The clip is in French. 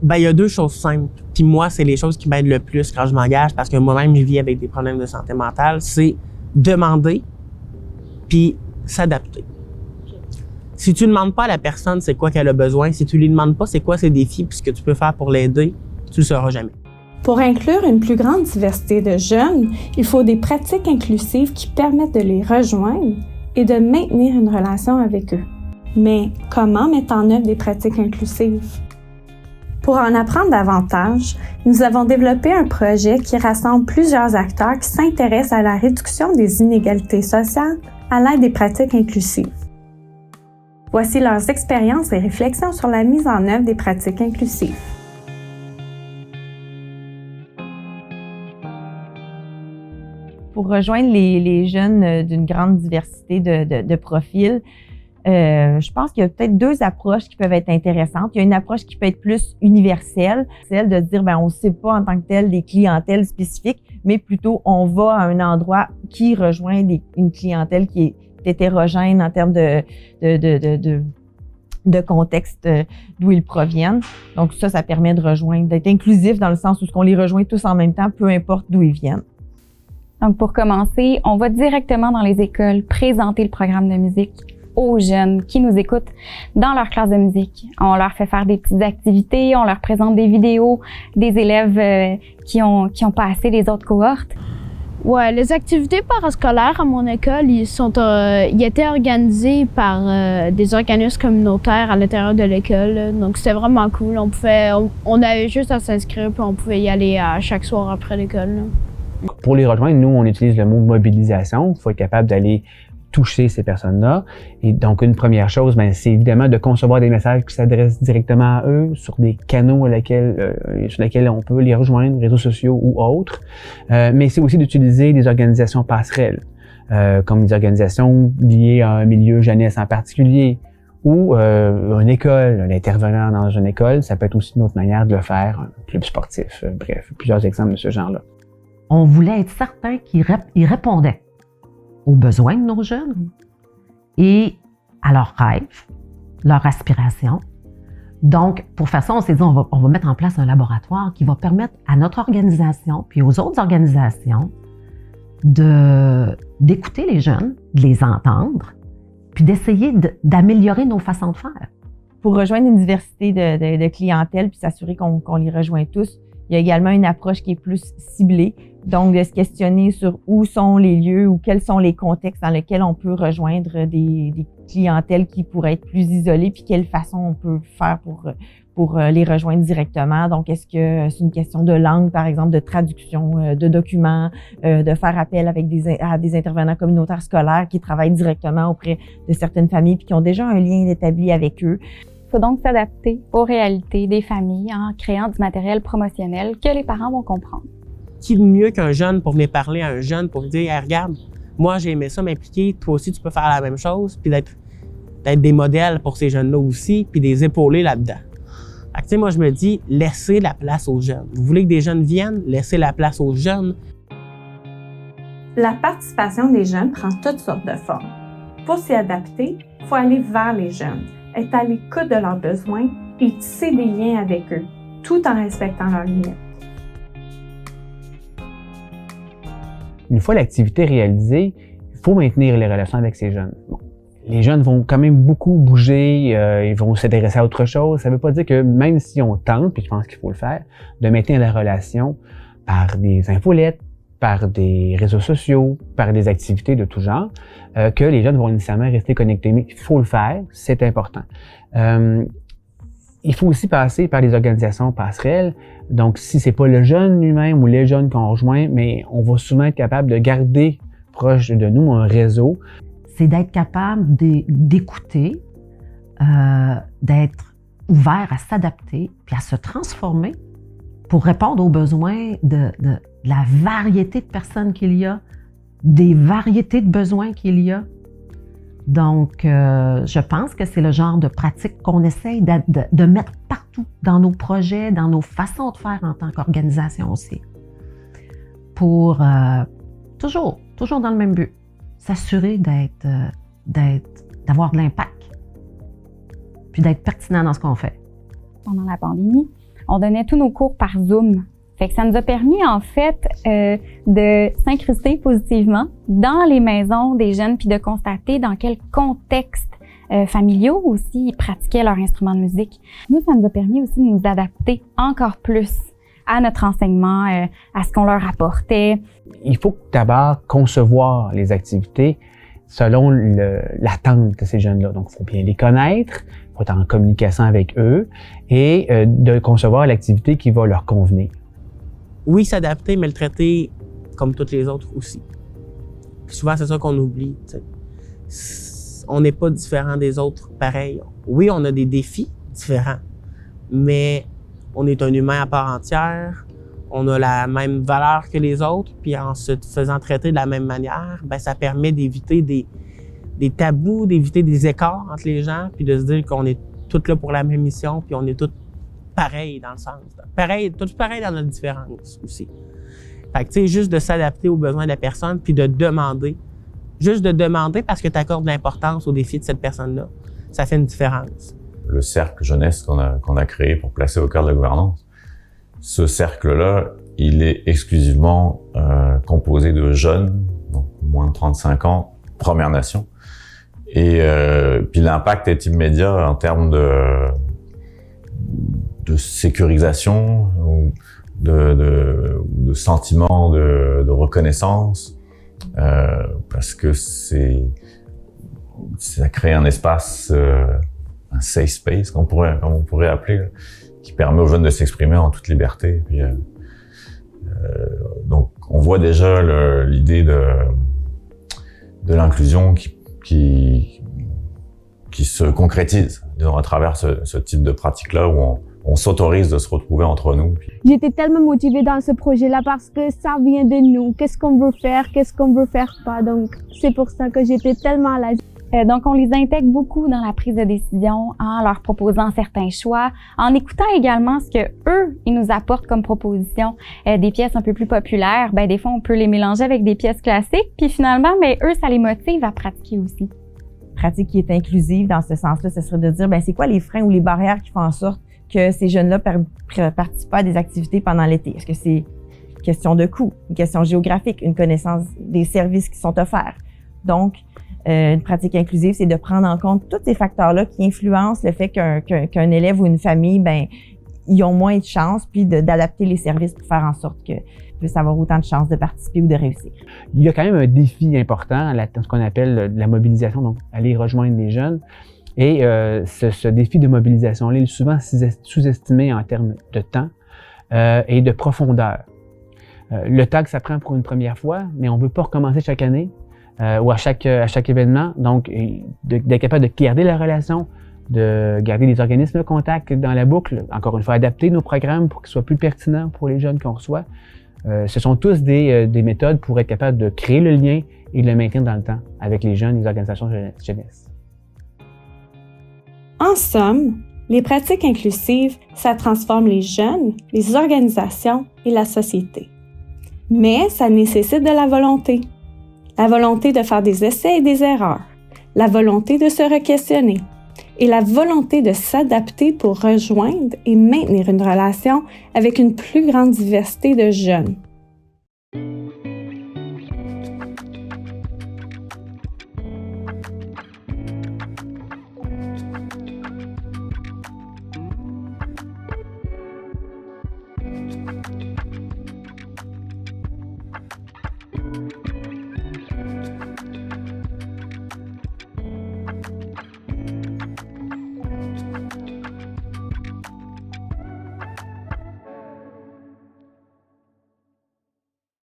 Ben, il y a deux choses simples. Puis moi, c'est les choses qui m'aident le plus quand je m'engage, parce que moi-même, je vis avec des problèmes de santé mentale. C'est demander, puis s'adapter. Si tu ne demandes pas à la personne c'est quoi qu'elle a besoin, si tu lui demandes pas c'est quoi ses défis, puis ce que tu peux faire pour l'aider, tu le sauras jamais. Pour inclure une plus grande diversité de jeunes, il faut des pratiques inclusives qui permettent de les rejoindre et de maintenir une relation avec eux. Mais comment mettre en œuvre des pratiques inclusives? Pour en apprendre davantage, nous avons développé un projet qui rassemble plusieurs acteurs qui s'intéressent à la réduction des inégalités sociales à l'aide des pratiques inclusives. Voici leurs expériences et réflexions sur la mise en œuvre des pratiques inclusives. Pour rejoindre les jeunes d'une grande diversité de profils, je pense qu'il y a peut-être deux approches qui peuvent être intéressantes. Il y a une approche qui peut être plus universelle, celle de dire on ne sait pas en tant que tel des clientèles spécifiques, mais plutôt on va à un endroit qui rejoint une clientèle qui est hétérogène en termes de contexte d'où ils proviennent. Donc ça permet de rejoindre, d'être inclusif dans le sens où on les rejoint tous en même temps, peu importe d'où ils viennent. Donc, pour commencer, on va directement dans les écoles présenter le programme de musique aux jeunes qui nous écoutent dans leur classe de musique. On leur fait faire des petites activités, on leur présente des vidéos des élèves qui ont passé les autres cohortes. Ouais, les activités parascolaires à mon école, ils étaient organisés par des organismes communautaires à l'intérieur de l'école. Donc, c'était vraiment cool. On avait juste à s'inscrire puis on pouvait y aller à chaque soir après l'école. Pour les rejoindre, nous, on utilise le mot mobilisation. Il faut être capable d'aller toucher ces personnes-là. Et donc, une première chose, c'est évidemment de concevoir des messages qui s'adressent directement à eux sur des canaux sur lesquels on peut les rejoindre, réseaux sociaux ou autres. Mais c'est aussi d'utiliser des organisations passerelles, comme des organisations liées à un milieu jeunesse en particulier, ou une école, un intervenant dans une école. Ça peut être aussi une autre manière de le faire, un club sportif. Bref, plusieurs exemples de ce genre-là. On voulait être certain qu'ils répondaient aux besoins de nos jeunes et à leurs rêves, leurs aspirations. Donc, pour faire ça, on s'est dit, on va mettre en place un laboratoire qui va permettre à notre organisation puis aux autres organisations d'écouter les jeunes, de les entendre, puis d'essayer d'améliorer nos façons de faire. Pour rejoindre une diversité de clientèle puis s'assurer qu'on les rejoint tous, il y a également une approche qui est plus ciblée, donc de se questionner sur où sont les lieux ou quels sont les contextes dans lesquels on peut rejoindre des clientèles qui pourraient être plus isolées, puis quelle façon on peut faire pour les rejoindre directement. Donc, est-ce que c'est une question de langue, par exemple, de traduction de documents, de faire appel à des intervenants communautaires scolaires qui travaillent directement auprès de certaines familles puis qui ont déjà un lien établi avec eux. Il faut donc s'adapter aux réalités des familles en créant du matériel promotionnel que les parents vont comprendre. Qui de mieux qu'un jeune pour venir parler à un jeune pour lui dire hey, regarde, moi j'ai aimé ça m'impliquer, toi aussi tu peux faire la même chose, puis d'être des modèles pour ces jeunes-là aussi, puis des épauler là-dedans. Fait que, tu sais, moi je me dis, laissez la place aux jeunes. Vous voulez que des jeunes viennent, laissez la place aux jeunes. La participation des jeunes prend toutes sortes de formes. Pour s'y adapter, il faut aller vers les jeunes, être à l'écoute de leurs besoins et tisser des liens avec eux, tout en respectant leurs limites. Une fois l'activité réalisée, il faut maintenir les relations avec ces jeunes. Bon. Les jeunes vont quand même beaucoup bouger, ils vont s'intéresser à autre chose. Ça ne veut pas dire que même si on tente, puis je pense qu'il faut le faire, de maintenir la relation par des infolettes, par des réseaux sociaux, par des activités de tout genre, que les jeunes vont nécessairement rester connectés. Mais il faut le faire, c'est important. Il faut aussi passer par les organisations passerelles. Donc, si c'est pas le jeune lui-même ou les jeunes qu'on rejoint, mais on va souvent être capable de garder proche de nous un réseau. C'est d'être capable d'écouter, d'être ouvert à s'adapter puis à se transformer pour répondre aux besoins de la variété de personnes qu'il y a, des variétés de besoins qu'il y a. Donc, je pense que c'est le genre de pratique qu'on essaye de mettre partout dans nos projets, dans nos façons de faire en tant qu'organisation aussi. Pour toujours dans le même but, s'assurer d'avoir de l'impact, puis d'être pertinent dans ce qu'on fait. Pendant la pandémie, On donnait tous nos cours par Zoom. Fait que ça nous a permis, en fait, de s'incruster positivement dans les maisons des jeunes puis de constater dans quel contexte familiaux aussi ils pratiquaient leur instrument de musique. Nous, ça nous a permis aussi de nous adapter encore plus à notre enseignement, à ce qu'on leur apportait. Il faut d'abord concevoir les activités selon l'attente de ces jeunes-là. Donc, il faut bien les connaître, il faut être en communication avec eux et de concevoir l'activité qui va leur convenir. Oui, s'adapter, mais le traiter comme toutes les autres aussi. Puis souvent, c'est ça qu'on oublie. On n'est pas différent des autres pareil. Oui, on a des défis différents, mais on est un humain à part entière, on a la même valeur que les autres, puis en se faisant traiter de la même manière, ben ça permet d'éviter des tabous, d'éviter des écarts entre les gens, puis de se dire qu'on est tous là pour la même mission, puis on est tous pareils dans le sens. Tous pareils dans notre différence aussi. Fait que, tu sais, juste de s'adapter aux besoins de la personne, puis de demander. Juste de demander parce que tu accordes de l'importance aux défis de cette personne-là. Ça fait une différence. Le cercle jeunesse qu'on a créé pour placer au cœur de la gouvernance, ce cercle-là, il est exclusivement composé de jeunes, donc moins de 35 ans, Première Nation. Et puis l'impact est immédiat en termes de sécurisation, ou de sentiment de reconnaissance, parce que ça crée un espace, un safe space, comme on pourrait appeler, là, qui permet aux jeunes de s'exprimer en toute liberté. Puis, donc, on voit déjà l'idée de l'inclusion qui se concrétise, disons, à travers ce type de pratique-là où on s'autorise de se retrouver entre nous. J'étais tellement motivée dans ce projet-là parce que ça vient de nous. Qu'est-ce qu'on veut faire pas. Donc, c'est pour ça que j'étais tellement à l'aise. Donc, on les intègre beaucoup dans la prise de décision en leur proposant certains choix, en écoutant également ce que eux ils nous apportent comme proposition. Des pièces un peu plus populaires, ben des fois, on peut les mélanger avec des pièces classiques, puis finalement, ben eux, ça les motive à pratiquer aussi. Pratique qui est inclusive dans ce sens-là, ce serait de dire, ben c'est quoi les freins ou les barrières qui font en sorte que ces jeunes-là participent à des activités pendant l'été? Est-ce que c'est une question de coût, une question géographique, une connaissance des services qui sont offerts? Donc, une pratique inclusive, c'est de prendre en compte tous ces facteurs-là qui influencent le fait qu'un élève ou une famille, ben, ils ont moins de chances, puis d'adapter les services pour faire en sorte qu'ils puissent avoir autant de chances de participer ou de réussir. Il y a quand même un défi important, ce qu'on appelle la mobilisation, donc aller rejoindre les jeunes. Et ce défi de mobilisation-là est souvent sous-estimé en termes de temps et de profondeur. Le temps que ça prend pour une première fois, mais on ne veut pas recommencer chaque année ou à chaque événement. Donc, d'être capable de garder la relation, de garder les organismes de contact dans la boucle, encore une fois, adapter nos programmes pour qu'ils soient plus pertinents pour les jeunes qu'on reçoit. Ce sont tous des méthodes pour être capable de créer le lien et de le maintenir dans le temps avec les jeunes et les organisations jeunesse. En somme, les pratiques inclusives, ça transforme les jeunes, les organisations et la société. Mais ça nécessite de la volonté. La volonté de faire des essais et des erreurs. La volonté de se re-questionner. Et la volonté de s'adapter pour rejoindre et maintenir une relation avec une plus grande diversité de jeunes.